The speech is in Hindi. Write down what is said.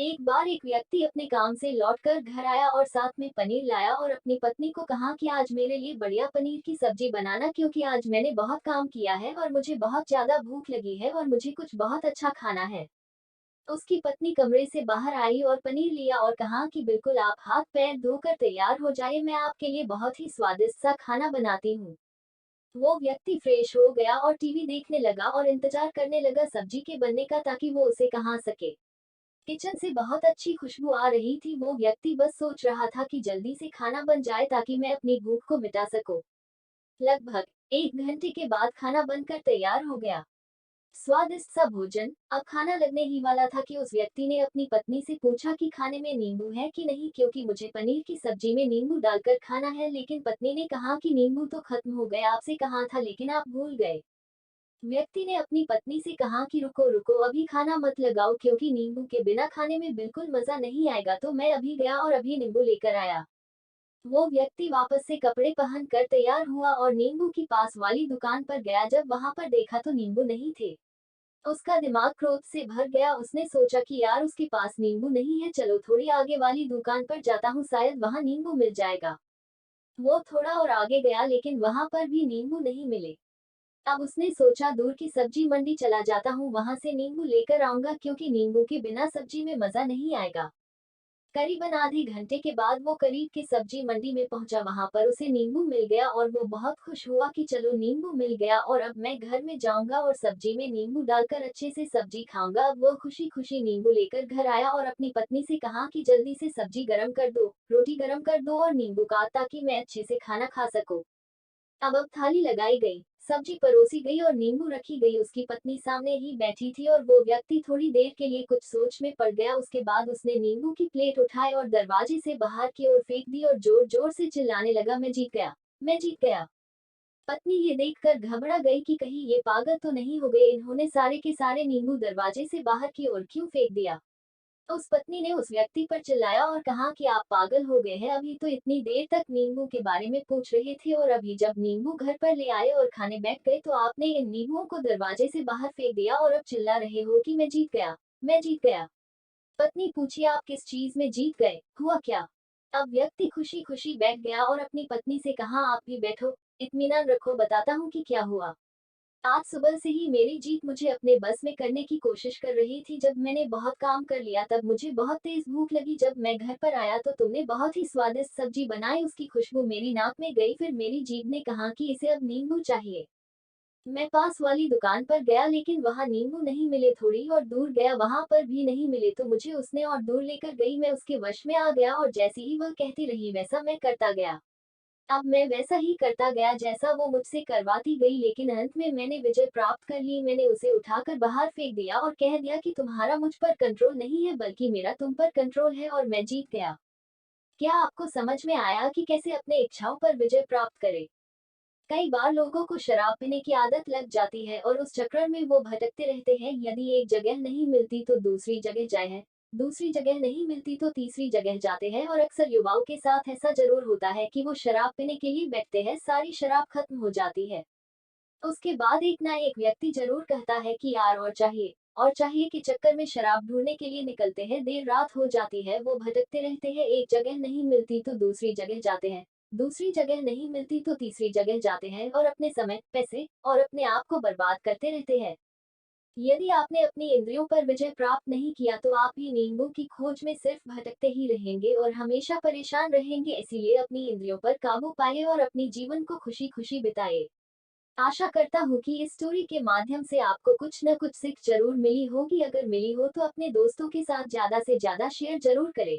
एक बार एक व्यक्ति अपने काम से लौटकर घर आया और साथ में पनीर लाया और अपनी पत्नी को कहा कि आज मेरे लिए बढ़िया पनीर की सब्जी बनाना, क्योंकि आज मैंने बहुत काम किया है और मुझे बहुत ज्यादा भूख लगी है और मुझे कुछ बहुत अच्छा खाना है। उसकी पत्नी कमरे से बाहर आई और पनीर लिया और कहा कि बिल्कुल, आप हाथ पैर धोकर तैयार हो जाए, मैं आपके लिए बहुत ही स्वादिष्ट सा खाना बनाती हूँ। वो व्यक्ति फ्रेश हो गया और टीवी देखने लगा और इंतजार करने लगा सब्जी के बनने का, ताकि वो उसे कहा सके। किचन से बहुत अच्छी खुशबू आ रही थी। वो व्यक्ति बस सोच रहा था कि जल्दी से खाना बन जाए ताकि मैं अपनी भूख को मिटा सकूं। लगभग 1 घंटे के बाद खाना बनकर तैयार हो गया। स्वादिष्ट सा भोजन। अब खाना लगने ही वाला था कि उस व्यक्ति ने अपनी पत्नी से पूछा कि खाने में नींबू है कि नहीं, क्योंकि मुझे पनीर की सब्जी में नींबू डालकर खाना है। लेकिन पत्नी ने कहा कि नींबू तो खत्म हो गए, आपसे कहा था लेकिन आप भूल गए। व्यक्ति ने अपनी पत्नी से कहा कि रुको रुको, अभी खाना मत लगाओ, क्योंकि नींबू के बिना खाने में बिल्कुल मजा नहीं आएगा। तो मैं अभी गया और अभी नींबू लेकर आया। वो व्यक्ति वापस से कपड़े पहन कर तैयार हुआ और नींबू की पास वाली दुकान पर गया। जब वहां पर देखा तो नींबू नहीं थे। उसका दिमाग क्रोध से भर गया। उसने सोचा कि यार, उसके पास नींबू नहीं है, चलो थोड़ी आगे वाली दुकान पर जाता हूँ, शायद वहां नींबू मिल जाएगा। वो थोड़ा और आगे गया लेकिन वहां पर भी नींबू नहीं मिले। अब उसने सोचा, दूर की सब्जी मंडी चला जाता हूँ, वहां से नींबू लेकर आऊंगा, क्योंकि नींबू के बिना सब्जी में मजा नहीं आएगा। करीबन आधे घंटे के बाद वो करीब की सब्जी मंडी में पहुंचा। वहां पर उसे नींबू मिल गया और वो बहुत खुश हुआ कि चलो, नींबू मिल गया और अब मैं घर में जाऊंगा और सब्जी में नींबू डालकर अच्छे से सब्जी खाऊंगा। अब वो खुशी खुशी नींबू लेकर घर आया और अपनी पत्नी से कहा कि जल्दी से सब्जी गरम कर दो, रोटी गरम कर दो और नींबू का, ताकि मैं अच्छे से खाना खा सकूं। अब थाली लगाई गई, सब्जी परोसी गई और नींबू रखी गई। उसकी पत्नी सामने ही बैठी थी और वो व्यक्ति थोड़ी देर के लिए कुछ सोच में पड़ गया। उसके बाद उसने नींबू की प्लेट उठाई और दरवाजे से बाहर की ओर फेंक दी और जोर जोर से चिल्लाने लगा, मैं जीत गया, मैं जीत गया। पत्नी ये देखकर घबरा गई कि कहीं ये पागल तो नहीं हो गए, इन्होंने सारे के सारे नींबू दरवाजे से बाहर की ओर क्यों फेंक दिया। उस पत्नी ने उस व्यक्ति पर चिल्लाया और कहा कि आप पागल हो गए हैं, अभी तो इतनी देर तक नींबू के बारे में पूछ रहे थे और अभी जब नींबू घर पर ले आए और खाने बैठ गए तो आपने इन नींबुओं को दरवाजे से बाहर फेंक दिया और अब चिल्ला रहे हो कि मैं जीत गया, मैं जीत गया। पत्नी पूछी, आप किस चीज में जीत गए, हुआ क्या। अब व्यक्ति खुशी खुशी बैठ गया और अपनी पत्नी से कहा, आप भी बैठो, इत्मीनान रखो, बताता हूँ कि क्या हुआ। आज सुबह से ही मेरी जीत मुझे अपने बस में करने की कोशिश कर रही थी। जब मैंने बहुत काम कर लिया तब मुझे बहुत तेज भूख लगी। जब मैं घर पर आया तो तुमने बहुत ही स्वादिष्ट सब्जी बनाई, उसकी खुशबू मेरी नाक में गई। फिर मेरी जीभ ने कहा कि इसे अब नींबू चाहिए। मैं पास वाली दुकान पर गया लेकिन वहां नींबू नहीं मिले। थोड़ी और दूर गया, वहां पर भी नहीं मिले। तो मुझे उसने और दूर लेकर गई। मैं उसके वश में आ गया और जैसे ही वह कहती रही वैसा मैं करता गया। अब मैं वैसा ही करता गया जैसा वो मुझसे करवाती गई, लेकिन अंत में मैंने विजय प्राप्त कर ली। मैंने उसे उठाकर बाहर फेंक दिया और कह दिया कि तुम्हारा मुझ पर कंट्रोल नहीं है, बल्कि मेरा तुम पर कंट्रोल है और मैं जीत गया। क्या आपको समझ में आया कि कैसे अपने इच्छाओं पर विजय प्राप्त करें? कई बार लोगों को शराब पीने की आदत लग जाती है और उस चक्कर में वो भटकते रहते हैं। यदि एक जगह नहीं मिलती तो दूसरी जगह जाए हैं, दूसरी जगह नहीं मिलती तो तीसरी जगह जाते हैं। और अक्सर युवाओं के साथ ऐसा जरूर होता है कि वो शराब पीने के लिए बैठते हैं, सारी शराब खत्म हो जाती है। उसके बाद एक ना एक व्यक्ति जरूर कहता है कि यार और चाहिए के चक्कर में शराब ढूंढने के लिए निकलते हैं। देर रात हो जाती है, वो भटकते रहते हैं, एक जगह नहीं मिलती तो दूसरी जगह जाते हैं, दूसरी जगह नहीं मिलती तो तीसरी जगह जाते हैं और अपने समय, पैसे और अपने आप को बर्बाद करते रहते हैं। यदि आपने अपनी इंद्रियों पर विजय प्राप्त नहीं किया तो आप ही नींबू की खोज में सिर्फ भटकते ही रहेंगे और हमेशा परेशान रहेंगे। इसीलिए अपनी इंद्रियों पर काबू पाए और अपनी जीवन को खुशी खुशी बिताए। आशा करता हूँ कि इस स्टोरी के माध्यम से आपको कुछ न कुछ सीख जरूर मिली होगी। अगर मिली हो तो अपने दोस्तों के साथ ज्यादा से ज्यादा शेयर जरूर करें।